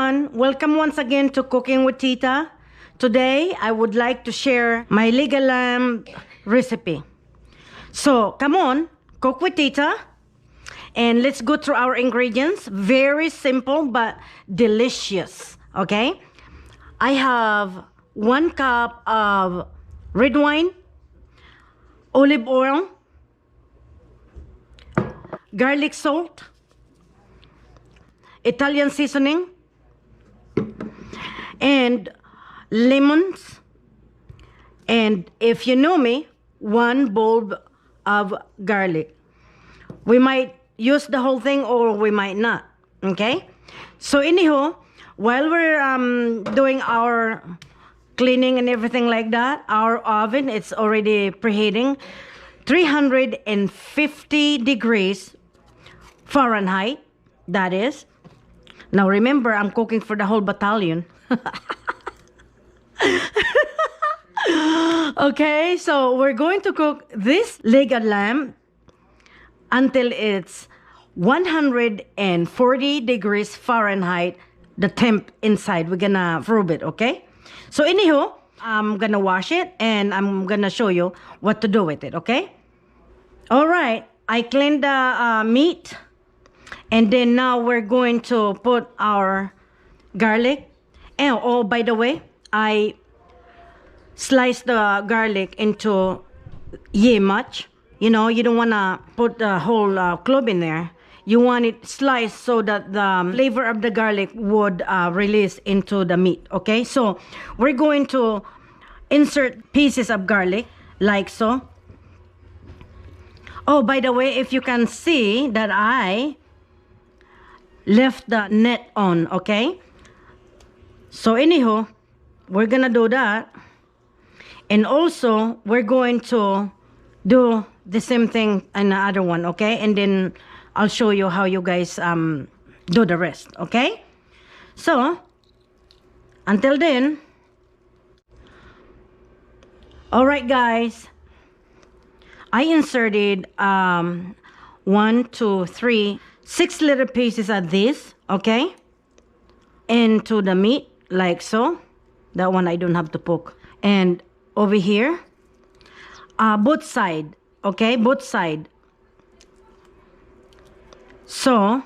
everyone, welcome once again to Cooking with Tita. Today, I would like to share my legal lamb recipe. So, come on, cook with Tita. And let's go through our ingredients. Very simple but delicious, okay? I have 1 cup of red wine, olive oil, garlic salt, Italian seasoning, and lemons, and if you know me, 1 bulb of garlic. We might use the whole thing or we might not, okay? So anyhow, while we're doing our cleaning and everything like that, our oven, it's already preheating 350 degrees Fahrenheit, that is. Now remember, I'm cooking for the whole battalion. Okay, so we're going to cook this leg of lamb until it's 140 degrees Fahrenheit, the temp inside. We're gonna probe it, okay? So anyhow, I'm gonna wash it and I'm gonna show you what to do with it, okay? All right, I cleaned the meat. And then now we're going to put our garlic. And oh, by the way, I sliced the garlic into much. You know, you don't want to put the whole clove in there. You want it sliced so that the flavor of the garlic would release into the meat, okay? So we're going to insert pieces of garlic like so. Oh, by the way, if you can see that I left the net on, okay? So anyhow, we're gonna do that. And also, we're going to do the same thing in the other one, okay? And then I'll show you how you guys do the rest, okay? So, until then, all right, guys, I inserted 1, 2, 3, 6 little pieces of this, okay, into the meat like so. That one I don't have to poke. And over here, both side, okay, both side, so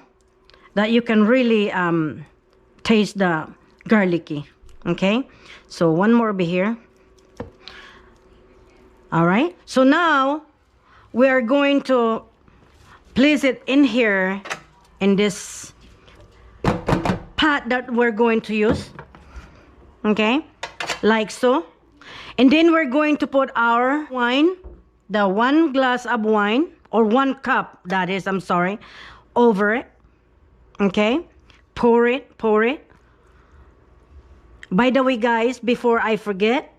that you can really taste the garlicky, okay? So 1 more over here. All right, so now we are going to place it in here in this pot that we're going to use, okay, like so. And then we're going to put our wine, the 1 glass of wine, or 1 cup, that is, I'm sorry, over it, okay? Pour it. By the way, guys, before I forget,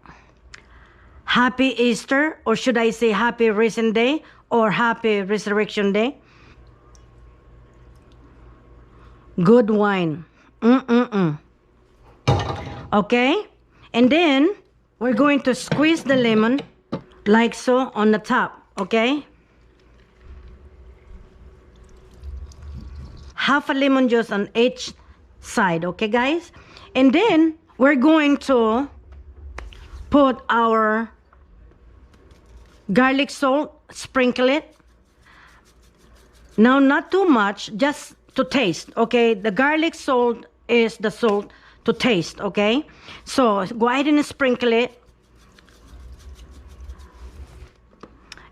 Happy Easter, or should I say Happy Risen Day, or Happy Resurrection Day. Good wine. Okay? And then, we're going to squeeze the lemon, like so, on the top, okay? Half a lemon juice on each side, okay, guys? And then, we're going to put our garlic salt, sprinkle it. Now, not too much, just to taste, okay? The garlic salt is the salt to taste, okay? So, go ahead and sprinkle it.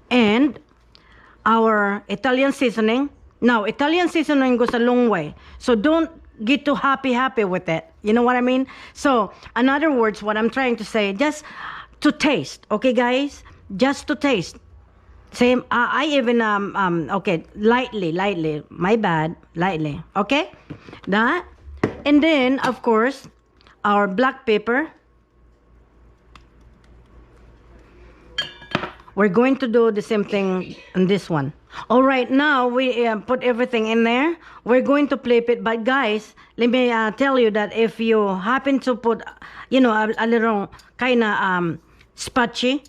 And our Italian seasoning. Now, Italian seasoning goes a long way. So, don't get too happy with it. You know what I mean? So, in other words, what I'm trying to say, just to taste, okay, guys? Just to taste. Same, I even, okay, lightly, my bad, lightly, okay? That. And then, of course, our black pepper. We're going to do the same thing on this one. All right, now we put everything in there. We're going to flip it. But guys, let me tell you that if you happen to put, you know, a little kind of spatchy,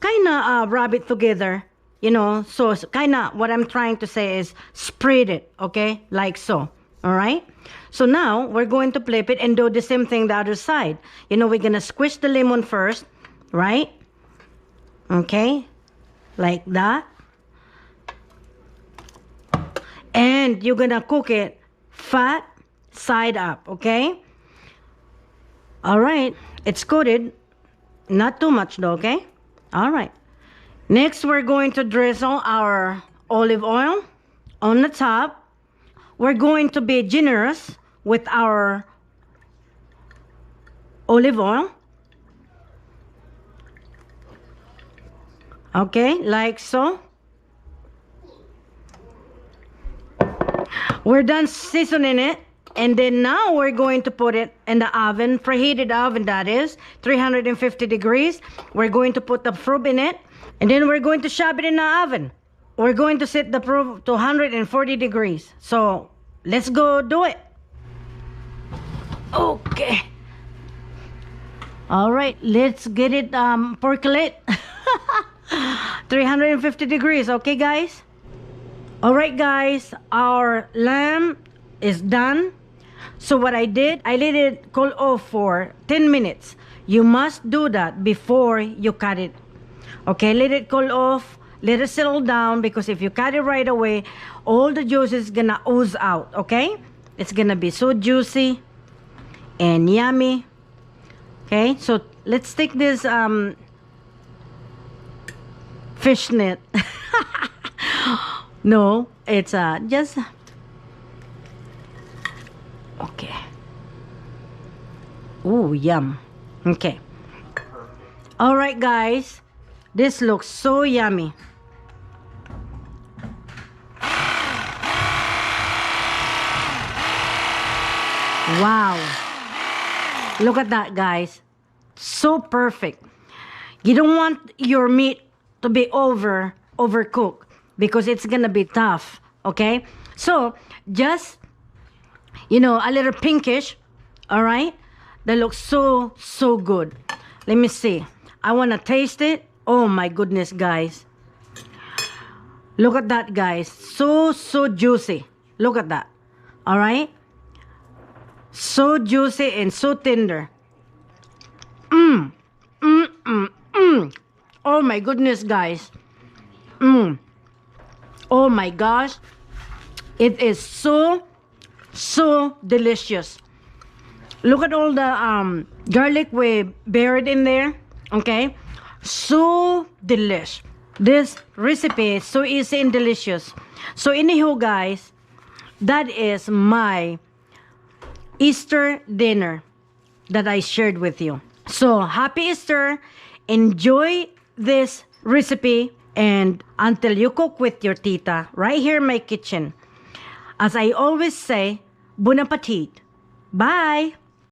kind of rub it together, you know. So kind of what I'm trying to say is spread it, okay, like so. All right. So now we're going to flip it and do the same thing the other side. You know, we're gonna squish the lemon first, right? Okay, like that. And you're gonna cook it fat side up, okay? All right, it's coated, not too much though, okay? All right. Next, we're going to drizzle our olive oil on the top. We're going to be generous with our olive oil. Okay, like so. We're done seasoning it. And then now we're going to put it in the oven, preheated oven that is, 350 degrees. We're going to put the fruit in it. And then we're going to shove it in the oven. We're going to set the fruit to 140 degrees. So let's go do it. Okay. All right, let's get it percolate. 350 degrees, okay guys? All right guys, our lamb is done. So what I did, I let it cool off for 10 minutes. You must do that before you cut it. Okay, let it cool off, let it settle down, because if you cut it right away, all the juice is gonna ooze out, okay? It's gonna be so juicy and yummy. Okay, so let's take this fishnet. No, it's just okay. Ooh, yum. Okay. All right, guys. This looks so yummy. Wow. Look at that, guys. So perfect. You don't want your meat to be overcooked, because it's gonna be tough, okay? So just, you know, a little pinkish. All right, that looks so good. Let me see. I want to taste it. Oh my goodness, guys, look at that, guys. So juicy. Look at that. All right, so juicy and so tender. Oh my goodness, guys. Oh my gosh, it is so delicious. Look at all the garlic we buried in there. Okay, so delish. This recipe is so easy and delicious. So anyhow, guys, that is my Easter dinner that I shared with you. So happy Easter. Enjoy this recipe, and until you cook with your tita right here in my kitchen, as I always say, bon appetit. Bye.